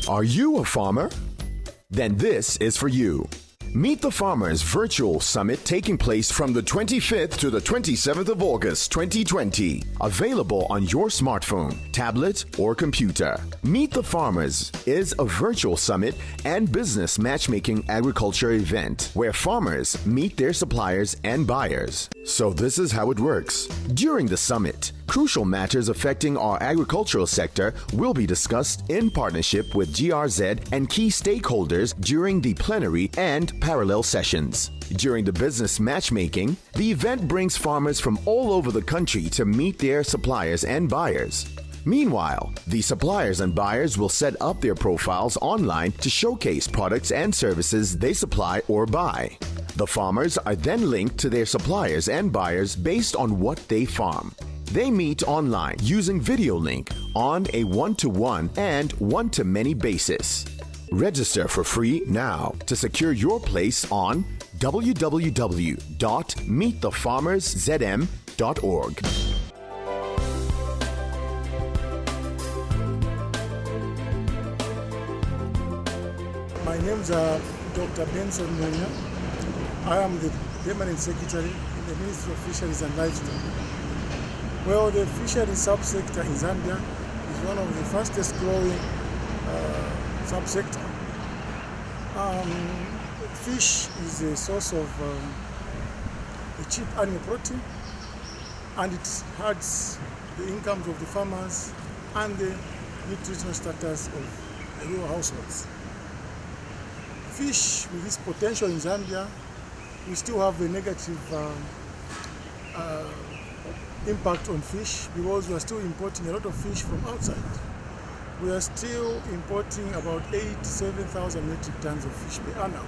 Are you a farmer? Then this is for you. Meet the Farmers Virtual Summit taking place from the 25th to the 27th of August 2020. Available on your smartphone, tablet, or computer. Meet the Farmers is a virtual summit and business matchmaking agriculture event where farmers meet their suppliers and buyers. So this is how it works. During the summit, crucial matters affecting our agricultural sector will be discussed in partnership with GRZ and key stakeholders during the plenary and parallel sessions. During the business matchmaking, the event brings farmers from all over the country to meet their suppliers and buyers. Meanwhile, the suppliers and buyers will set up their profiles online to showcase products and services they supply or buy. The farmers are then linked to their suppliers and buyers based on what they farm. They meet online using video link on a one-to-one and one-to-many basis. Register for free now to secure your place on www.meetthefarmerszm.org. My name is Dr. Benson Mwenya. I am the Permanent Secretary in the Ministry of Fisheries and Livestock. Well, the fisheries subsector in Zambia is one of the fastest growing subsector. Fish is a source of a cheap animal protein, and it adds the incomes of the farmers and the nutritional status of the rural households. Fish with this potential in Zambia, we still have a negative impact on fish because we are still importing a lot of fish from outside. We are still importing about 87,000 metric tons of fish per annum.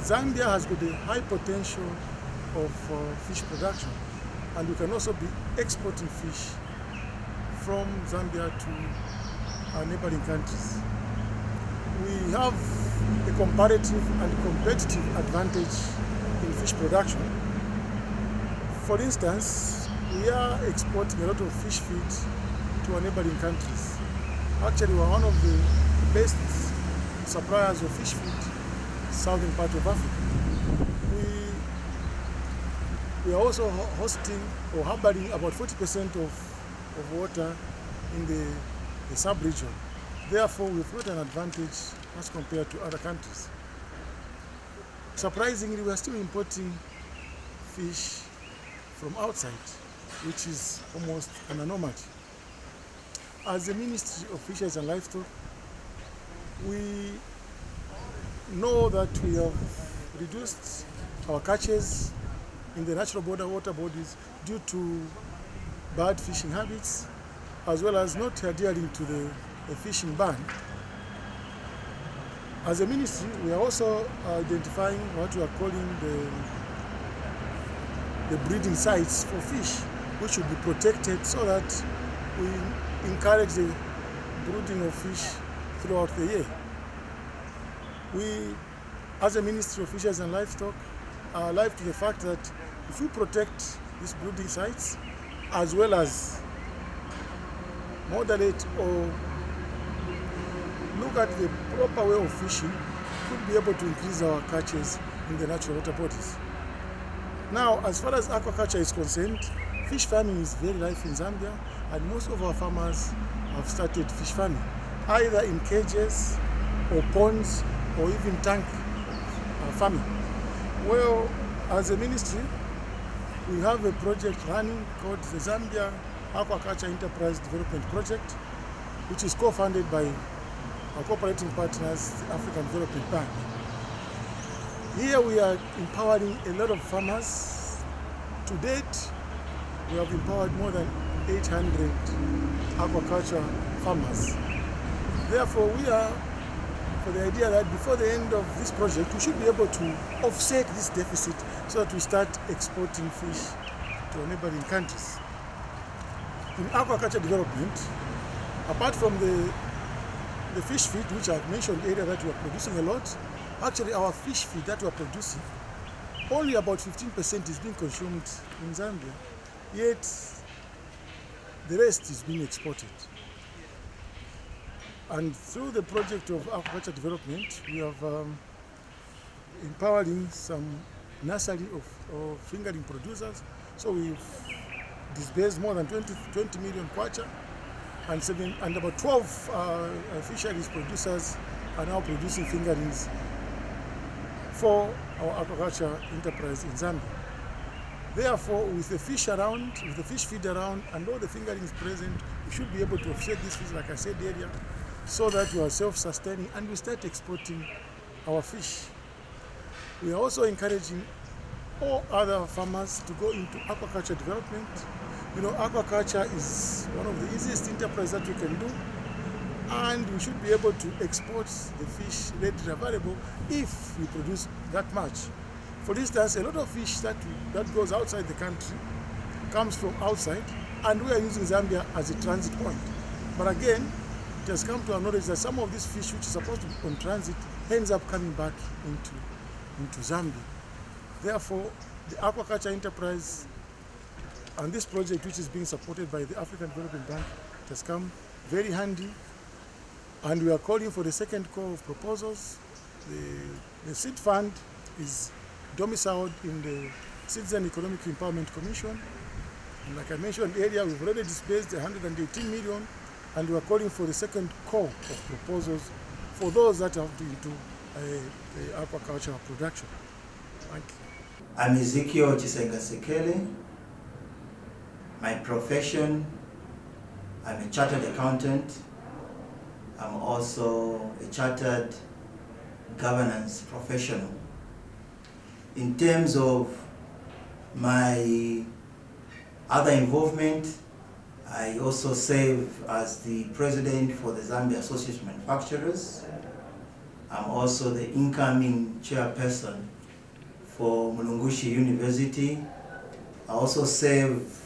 Zambia has got a high potential of fish production, and we can also be exporting fish from Zambia to our neighboring countries. We have a comparative and competitive advantage in fish production. For instance, we are exporting a lot of fish feed to our neighboring countries. Actually, we are one of the best suppliers of fish feed in the southern part of Africa. We are also hosting or harboring about 40% of water in the sub-region. Therefore, we've got an advantage as compared to other countries. Surprisingly, we are still importing fish from outside, which is almost an anomaly. As the Ministry of Fisheries and Livestock, we know that we have reduced our catches in the natural border water bodies due to bad fishing habits, as well as not adhering to the fishing ban. As a ministry, we are also identifying what we are calling the breeding sites for fish, which should be protected so that we encourage the brooding of fish throughout the year. We, as a Ministry of Fisheries and Livestock, are alive to the fact that if we protect these brooding sites, as well as moderate or look at the proper way of fishing, could be able to increase our catches in the natural water bodies. Now, as far as aquaculture is concerned, fish farming is very rife in Zambia, and most of our farmers have started fish farming, either in cages or ponds or even tank farming. Well, as a ministry, we have a project running called the Zambia Aquaculture Enterprise Development Project, which is co-funded by our cooperating partners, the African Development Bank. Here we are empowering a lot of farmers. To date, we have empowered more than 800 aquaculture farmers. Therefore, we are for the idea that before the end of this project, we should be able to offset this deficit so that we start exporting fish to our neighboring countries. In aquaculture development, apart from the fish feed, which I've mentioned earlier that we are producing a lot, actually our fish feed that we are producing, only about 15% is being consumed in Zambia, yet the rest is being exported. And through the project of aquaculture development, we have empowering some nursery of fingerling producers. So we've disbursed more than 20 million kwacha, and about 12 fisheries producers are now producing fingerlings for our aquaculture enterprise in Zambia. Therefore, with the fish around, with the fish feed around, and all the fingerlings present, we should be able to offset this fish, like I said earlier, so that we are self-sustaining and we start exporting our fish. We are also encouraging all other farmers to go into aquaculture development. You know, aquaculture is one of the easiest enterprises that we can do, and we should be able to export the fish readily available if we produce that much. For instance, a lot of fish that goes outside the country comes from outside, and we are using Zambia as a transit point. But again, it has come to our knowledge that some of this fish which is supposed to be on transit ends up coming back into Zambia. Therefore, the aquaculture enterprise and this project, which is being supported by the African Development Bank, it has come very handy, and we are calling for the second call of proposals. The seed fund is domiciled in the Citizen Economic Empowerment Commission, and like I mentioned earlier, we've already disbursed 118 million, and we are calling for the second call of proposals for those that have to do aquaculture production. Thank you. I'm Ezekiel Chisenga-Sekele. My profession, I'm a chartered accountant. I'm also a chartered governance professional. In terms of my other involvement, I also serve as the president for the Zambia Association of Manufacturers. I'm also the incoming chairperson for Mulungushi University. I also serve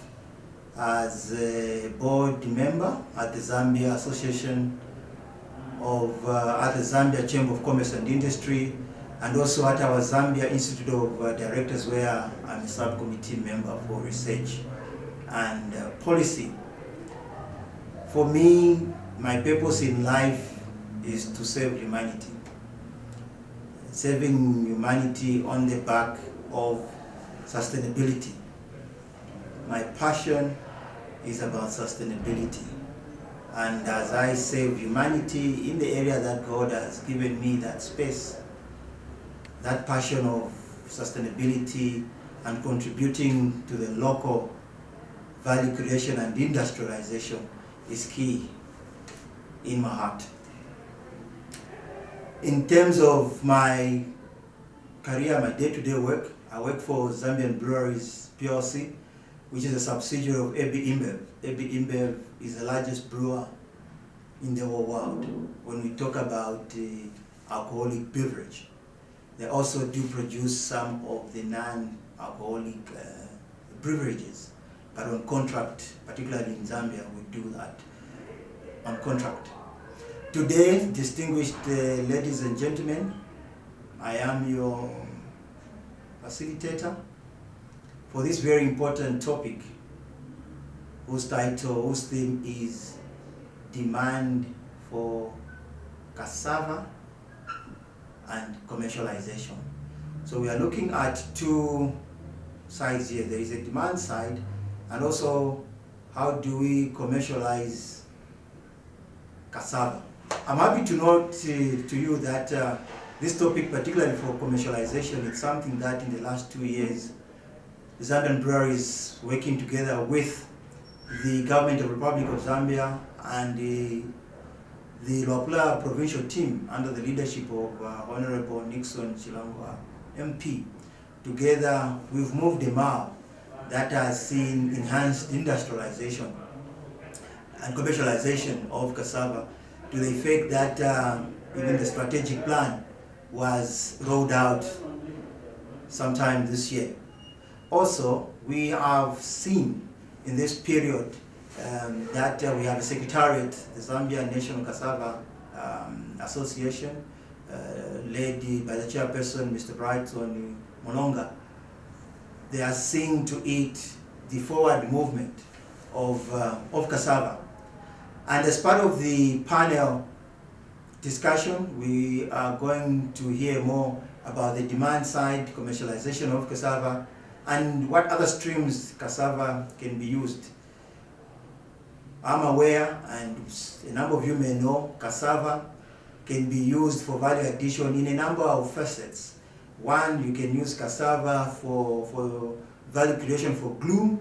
as a board member at the Zambia Association of, at the Zambia Chamber of Commerce and Industry, and also at our Zambia Institute of Directors, where I'm a subcommittee member for research and policy. For me, my purpose in life is to serve humanity. Serving humanity on the back of sustainability. My passion is about sustainability. And as I serve humanity in the area that God has given me that space, that passion of sustainability and contributing to the local value creation and industrialization is key in my heart. In terms of my career, my day-to-day work, I work for Zambian Breweries PLC, which is a subsidiary of AB InBev. AB InBev is the largest brewer in the whole world when we talk about alcoholic beverage. They also do produce some of the non-alcoholic beverages, but on contract, particularly in Zambia, we do that on contract. Today, distinguished ladies and gentlemen, I am your facilitator for this very important topic, whose theme is demand for cassava and commercialization. So we are looking at two sides here. There is a demand side, and also how do we commercialize cassava. I'm happy to note to you that this topic, particularly for commercialization, is something that in the last 2 years, the Zambian Breweries working together with the government of the Republic of Zambia and the Luapula provincial team under the leadership of Honorable Nixon Chilangwa MP. Together, we've moved a map that has seen enhanced industrialization and commercialization of cassava, to the effect that even the strategic plan was rolled out sometime this year. Also, we have seen in this period that we have a secretariat, the Zambia National Cassava Association, led by the chairperson, Mr. Brighton Mononga. They are seeing to it the forward movement of cassava. And as part of the panel discussion. We are going to hear more about the demand side, commercialization of cassava, and what other streams cassava can be used. I'm aware, and a number of you may know, cassava can be used for value addition in a number of facets. One, you can use cassava for value creation for glue.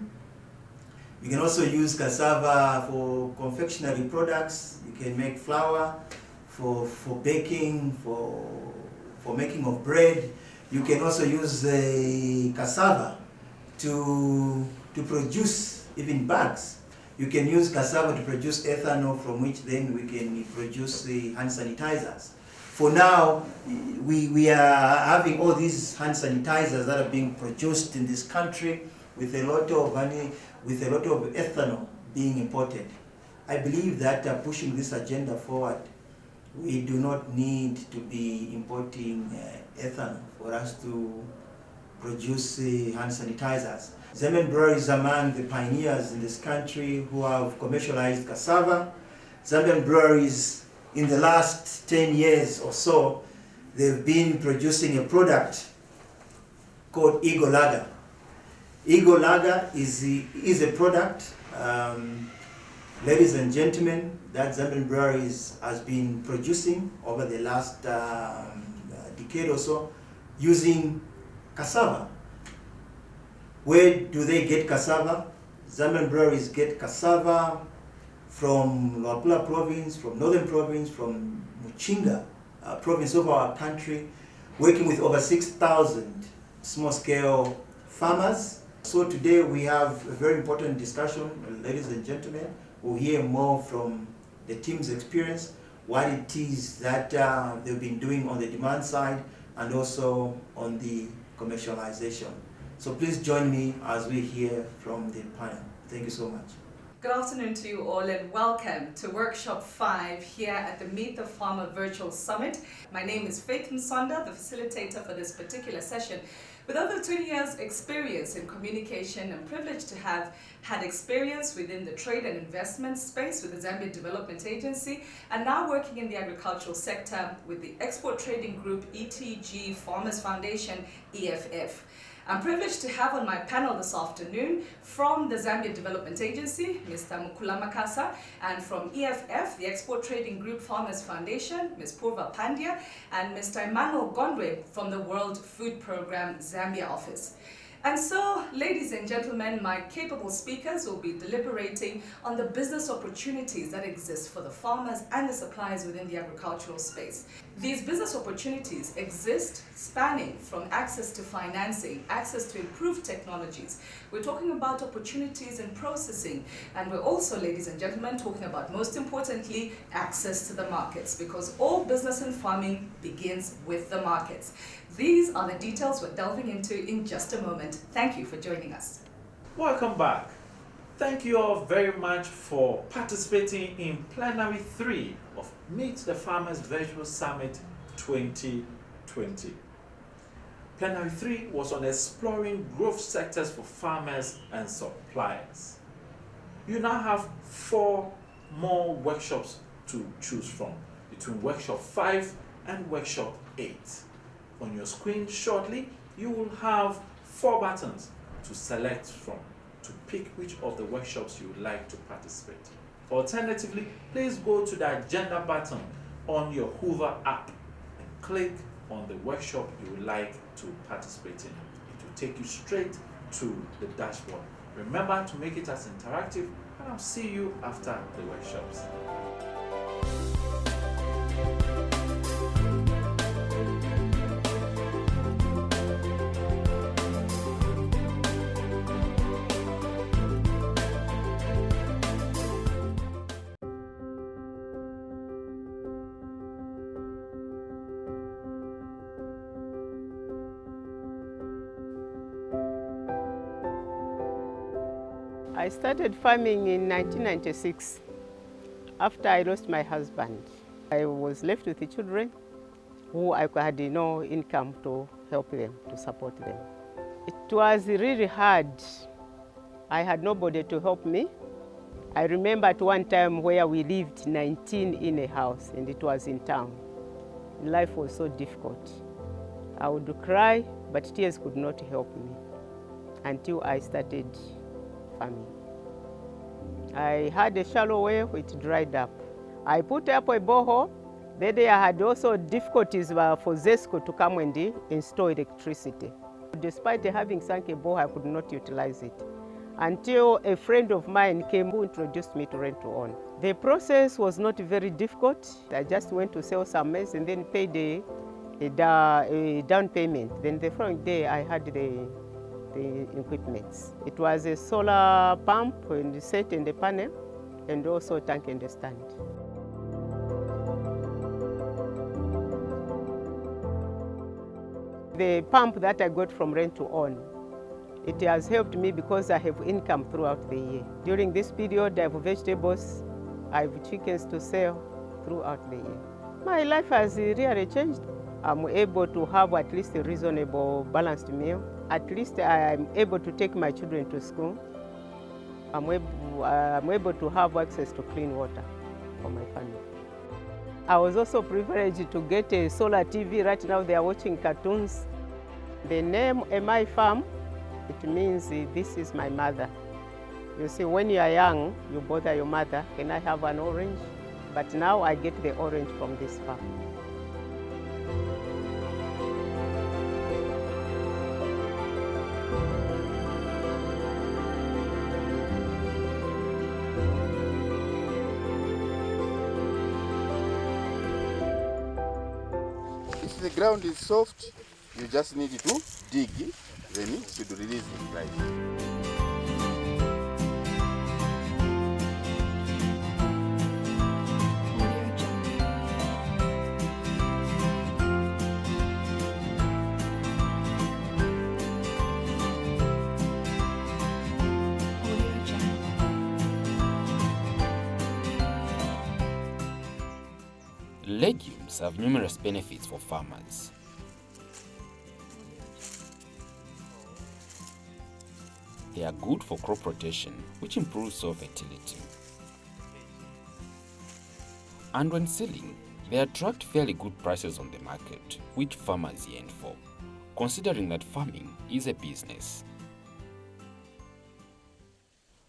You can also use cassava for confectionery products. You can make flour for baking, for making of bread. You can also use cassava to produce even bags. You can use cassava to produce ethanol, from which then we can produce the hand sanitizers. For now, we are having all these hand sanitizers that are being produced in this country with a lot of honey, with a lot of ethanol being imported. I believe that pushing this agenda forward, we do not need to be importing ethanol for us to produce hand sanitizers. Zambian Brewery is among the pioneers in this country who have commercialized cassava. Zambian breweries, in the last 10 years or so, they've been producing a product called Eagle Lager. Eagle Lager is a product, ladies and gentlemen, that Zambian Breweries has been producing over the last decade or so using cassava. Where do they get cassava? Zambian Breweries get cassava from Luapula province, from Northern province, from Muchinga province of our country, working with over 6,000 small-scale farmers. So today we have a very important discussion, ladies and gentlemen. We'll hear more from the team's experience, what it is that they've been doing on the demand side and also on the commercialization. So please join me as we hear from the panel. Thank you so much. Good afternoon to you all and welcome to Workshop 5 here at the Meet the Farmer Virtual Summit. My name is Faith Msonda, the facilitator for this particular session. With over 20 years experience in communication and privileged to have had experience within the trade and investment space with the Zambia Development Agency and now working in the agricultural sector with the Export Trading Group, ETG Farmers Foundation, EFF. I'm privileged to have on my panel this afternoon from the Zambia Development Agency, Mr. Mukula Makasa, and from EFF, the Export Trading Group Farmers Foundation, Ms. Purva Pandya, and Mr. Emmanuel Gondwe from the World Food Programme Zambia office. And so, ladies and gentlemen, my capable speakers will be deliberating on the business opportunities that exist for the farmers and the suppliers within the agricultural space. These business opportunities exist spanning from access to financing, access to improved technologies. We're talking about opportunities in processing, and we're also, ladies and gentlemen, talking about, most importantly, access to the markets, because all business and farming begins with the markets. These are the details we're delving into in just a moment. Thank you for joining us. Welcome back. Thank you all very much for participating in Plenary 3 of Meet the Farmers Virtual Summit 2020. Plenary 3 was on exploring growth sectors for farmers and suppliers. You now have 4 more workshops to choose from between Workshop 5 and Workshop 8. On your screen shortly, you will have 4 buttons to select from to pick which of the workshops you would like to participate. Alternatively, please go to the agenda button on your Hoover app and click on the workshop you would like to participate in. It will take you straight to the dashboard. Remember to make it as interactive, and I'll see you after the workshops. I started farming in 1996 after I lost my husband. I was left with the children who I had no income to help them, to support them. It was really hard. I had nobody to help me. I remember at one time where we lived 19 in a house and it was in town. Life was so difficult. I would cry, but tears could not help me until I started farming. I had a shallow well which dried up. I put up a borehole. That day I had also difficulties for ZESCO to come and install electricity. Despite having sunk a borehole, I could not utilize it until a friend of mine came who introduced me to rent to own. The process was not very difficult. I just went to sell some maize and then paid a down payment. Then the following day I had the equipment. It was a solar pump and set in the panel and also a tank and a stand. The pump that I got from rent to own, it has helped me because I have income throughout the year. During this period, I have vegetables, I have chickens to sell throughout the year. My life has really changed. I'm able to have at least a reasonable balanced meal. At least I'm able to take my children to school. I'm able to have access to clean water for my family. I was also privileged to get a solar TV. Right now they are watching cartoons. The name MI Farm, it means this is my mother. You see, when you are young, you bother your mother, can I have an orange? But now I get the orange from this farm. If the ground is soft, you just need to dig, then it should release the rice. Legumes have numerous benefits for farmers. They are good for crop rotation, which improves soil fertility. And when selling, they attract fairly good prices on the market, which farmers yearn for, considering that farming is a business.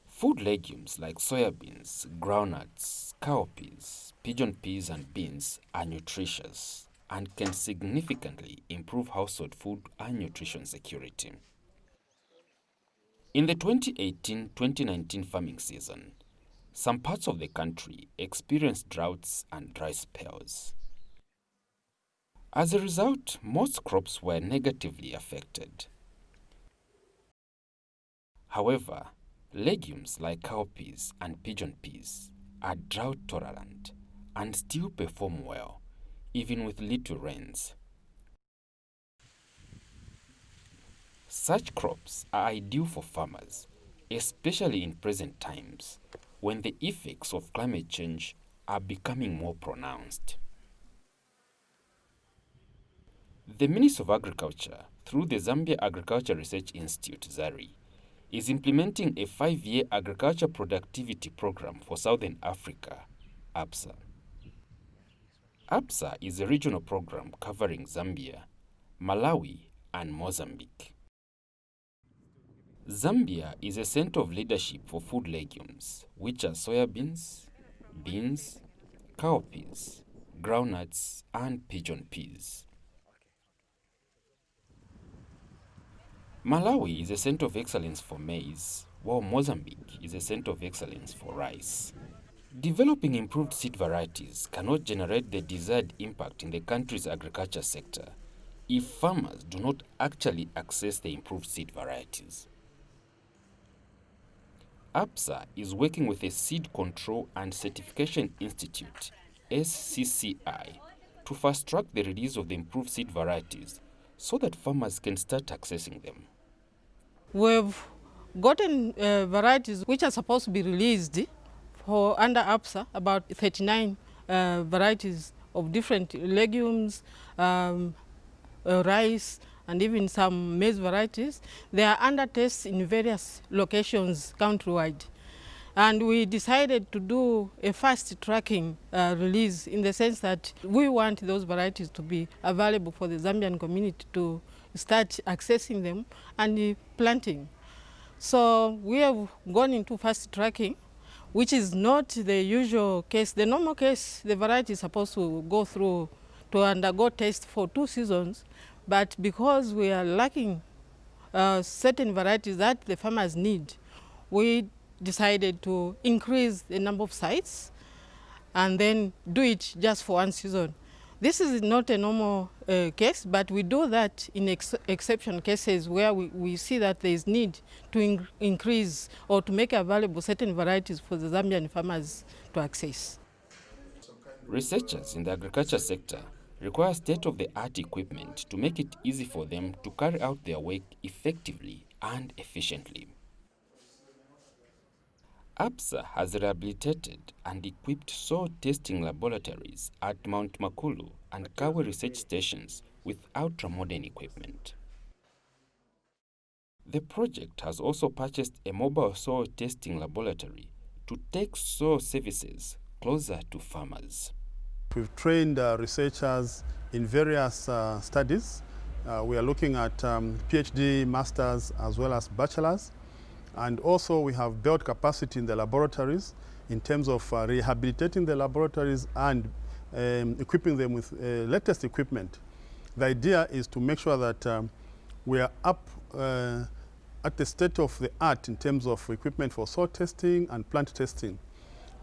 Food legumes like soybeans, groundnuts, cowpeas, pigeon peas and beans are nutritious and can significantly improve household food and nutrition security. In the 2018-2019 farming season, some parts of the country experienced droughts and dry spells. As a result, most crops were negatively affected. However, legumes like cowpeas and pigeon peas are drought tolerant and still perform well, even with little rains. Such crops are ideal for farmers, especially in present times when the effects of climate change are becoming more pronounced. The Ministry of Agriculture, through the Zambia Agriculture Research Institute, ZARI, is implementing a 5-year agriculture productivity program for Southern Africa, APSA. APSA is a regional program covering Zambia, Malawi, and Mozambique. Zambia is a center of leadership for food legumes, which are soybeans, beans, cowpeas, groundnuts, and pigeon peas. Malawi is a center of excellence for maize, while Mozambique is a center of excellence for rice. Developing improved seed varieties cannot generate the desired impact in the country's agriculture sector if farmers do not actually access the improved seed varieties. APSA is working with the Seed Control and Certification Institute, SCCI, to fast-track the release of the improved seed varieties so that farmers can start accessing them. We've gotten varieties which are supposed to be released for under APSA, about 39 varieties of different legumes, rice, and even some maize varieties. They are under tests in various locations countrywide. And we decided to do a fast tracking release, in the sense that we want those varieties to be available for the Zambian community to start accessing them and planting. So we have gone into fast tracking, which is not the usual case. The normal case, the variety is supposed to go through to undergo test for 2 seasons, but because we are lacking certain varieties that the farmers need, we decided to increase the number of sites and then do it just for 1 season. This is not a normal case, but we do that in exception cases where we see that there is need to increase or to make available certain varieties for the Zambian farmers to access. Researchers in the agriculture sector require state-of-the-art equipment to make it easy for them to carry out their work effectively and efficiently. APSA has rehabilitated and equipped soil testing laboratories at Mount Makulu and Kawe research stations with ultra-modern equipment. The project has also purchased a mobile soil testing laboratory to take soil services closer to farmers. We've trained researchers in various studies. We are looking at PhD, masters, as well as bachelors. And also we have built capacity in the laboratories in terms of rehabilitating the laboratories and equipping them with latest equipment. The idea is to make sure that we are up at the state of the art in terms of equipment for soil testing and plant testing.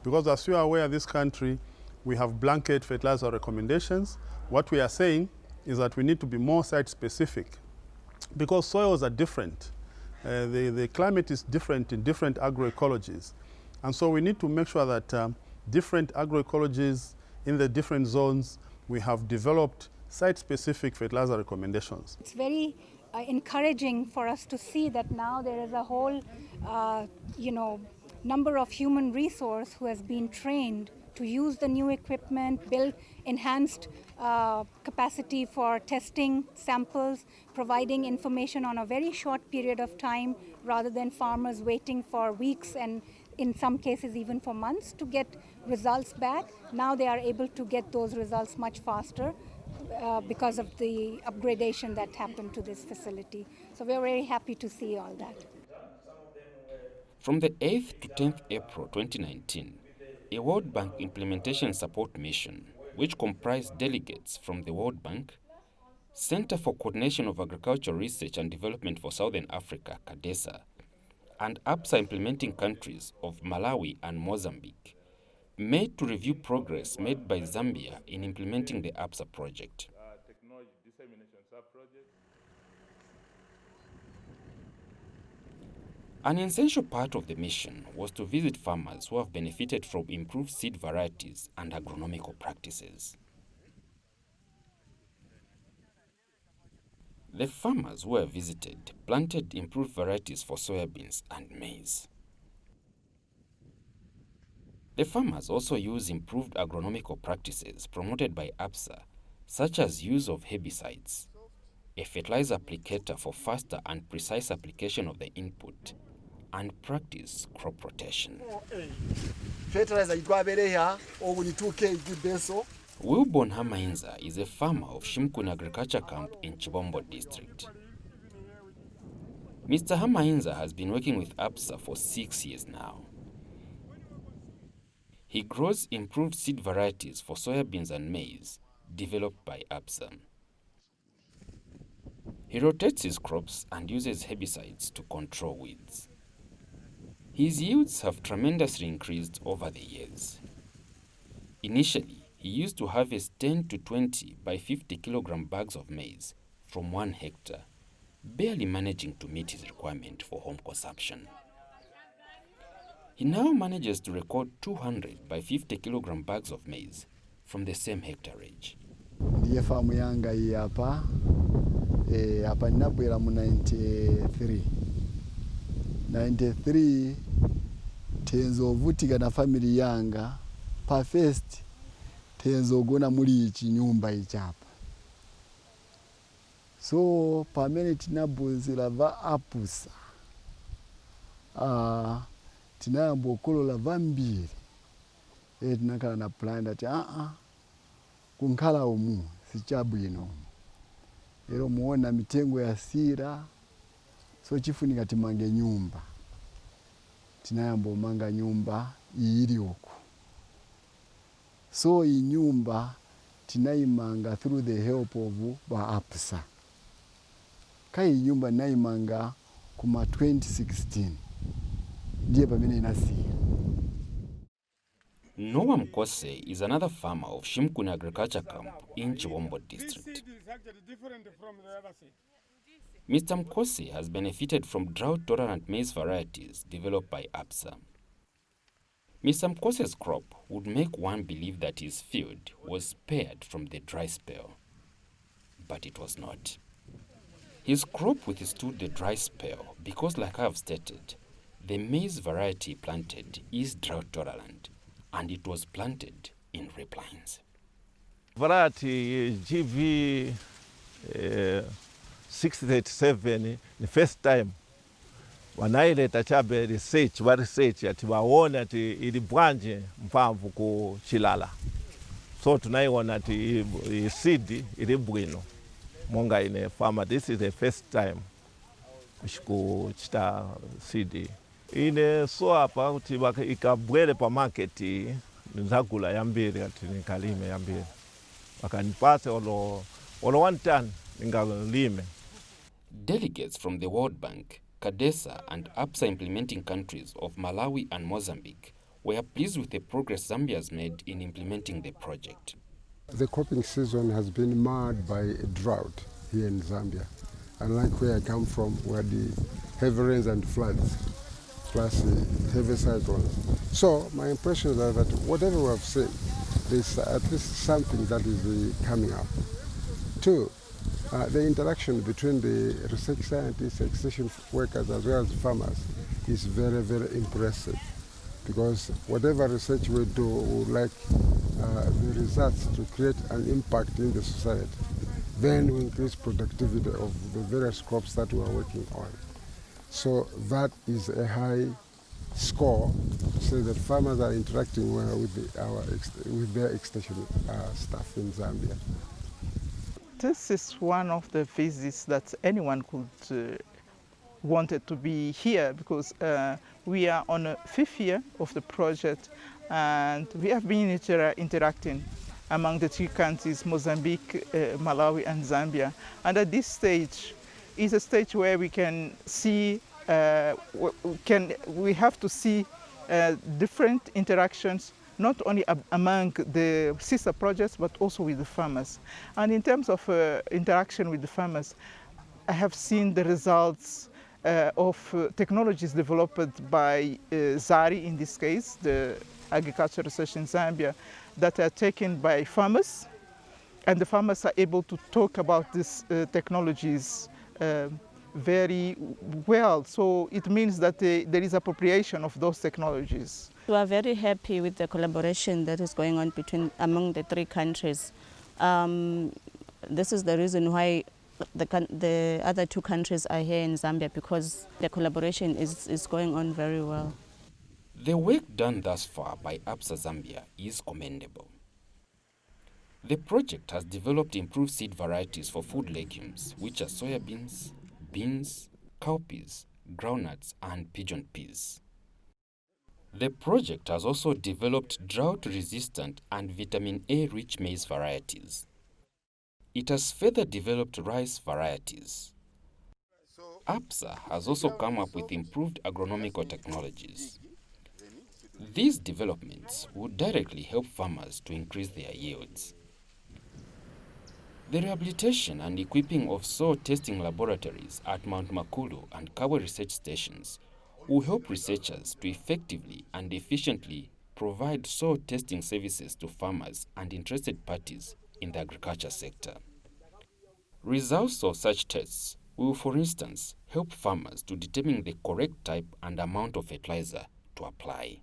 Because as you are aware, this country, we have blanket fertilizer recommendations. What we are saying is that we need to be more site-specific because soils are different. The climate is different in different agroecologies. And so we need to make sure that different agroecologies in the different zones, we have developed site-specific fertilizer recommendations. It's very encouraging for us to see that now there is a whole number of human resource who has been trained to use the new equipment, build enhanced capacity for testing samples, providing information on a very short period of time rather than farmers waiting for weeks and in some cases even for months to get results back. Now they are able to get those results much faster because of the upgradation that happened to this facility. So we're very happy to see all that. From the 8th to 10th April 2019, a World Bank Implementation Support Mission, which comprised delegates from the World Bank, Center for Coordination of Agricultural Research and Development for Southern Africa, CADESA, and APSA implementing countries of Malawi and Mozambique, met to review progress made by Zambia in implementing the APSA project. An essential part of the mission was to visit farmers who have benefited from improved seed varieties and agronomical practices. The farmers who were visited planted improved varieties for soybeans and maize. The farmers also use improved agronomical practices promoted by APSA, such as use of herbicides, a fertilizer applicator for faster and precise application of the input, and practice crop rotation. Wilborn Hamainza is a farmer of Shimkun Agriculture Camp in Chibombo district. Mr. Hamainza has been working with APSA for 6 years now. He grows improved seed varieties for soybeans and maize developed by APSA. He rotates his crops and uses herbicides to control weeds. His yields have tremendously increased over the years. Initially, he used to harvest 10 to 20 by 50 kilogram bags of maize from 1 hectare, barely managing to meet his requirement for home consumption. He now manages to record 200 by 50 kilogram bags of maize from the same hectareage. Ndiye famu yanga hii hapa ninabwera mu 93 tenzovutika na family yanga pa first tenzogona muri ichi nyumba ichapa. So pamene tinabuzira va APSA tinayamba okolola vambiri tinakhala na plan ati kunkhala umu sichabwino lero muona mitengo yasira so chifunika timange nyumba tinayamba omanga nyumba iyiri uku so iyi nyumba tinaimanga through the help of APSA kai nyumba naimanga kuma 2016 ndiye pamene inasira. Noah Mkose is another farmer of Shimkuni Agriculture Camp in Chiwombo district. Mr. Mkose has benefited from drought-tolerant maize varieties developed by APSA. Mr. Mkose's crop would make one believe that his field was spared from the dry spell, but it was not. His crop withstood the dry spell because, like I have stated, the maize variety planted is drought-tolerant, and it was planted in riplines. Variety GV 637 the first time wanaileta chabe research ati waone ati ili bwanje mpamvu ku Chilala, so tunaiona ati seed ili bwino monga ine farmer. This is the first time kuchita seed ine so hapa kuti ikabwele pa market nzakula yambiri ati nikalime yambiri wakanipase olo 1 ton ningalime. Delegates from the World Bank, CADESA and APSA implementing countries of Malawi and Mozambique were pleased with the progress Zambia has made in implementing the project. The cropping season has been marred by a drought here in Zambia, unlike where I come from, where the heavy rains and floods, plus heavy cyclones. So my impression is that whatever we have seen, there's at least something that is coming up. Two, the interaction between the research scientists, extension workers, as well as farmers is very, very impressive, because whatever research we do, we would like the results to create an impact in the society. Then we increase productivity of the various crops that we are working on. So that is a high score to say that farmers are interacting well with their extension staff in Zambia. This is one of the visits that anyone could wanted to be here, because we are on a 5th year of the project, and we have been interacting among the 3 countries, Mozambique, Malawi and Zambia. And at this stage is a stage where we can see, we have to see different interactions, not only among the sister projects, but also with the farmers. And in terms of interaction with the farmers, I have seen the results of technologies developed by ZARI, in this case, the Agriculture Research in Zambia, that are taken by farmers. And the farmers are able to talk about these technologies very well. So it means that there is appropriation of those technologies. We are very happy with the collaboration that is going on among the 3 countries. This is the reason why the other 2 countries are here in Zambia, because the collaboration is going on very well. The work done thus far by APSA Zambia is commendable. The project has developed improved seed varieties for food legumes, which are soybeans, beans, cowpeas, groundnuts, and pigeon peas. The project has also developed drought-resistant and vitamin A-rich maize varieties. It has further developed rice varieties. APSA has also come up with improved agronomical technologies. These developments would directly help farmers to increase their yields. The rehabilitation and equipping of soil testing laboratories at Mount Makulu and Kabwe research stations will help researchers to effectively and efficiently provide soil testing services to farmers and interested parties in the agriculture sector. Results of such tests will, for instance, help farmers to determine the correct type and amount of fertilizer to apply.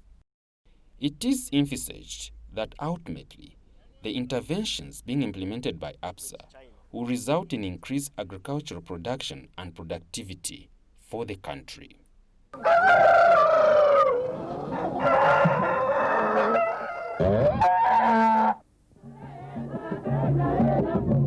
It is envisaged that ultimately, the interventions being implemented by APSA will result in increased agricultural production and productivity for the country. Thank you.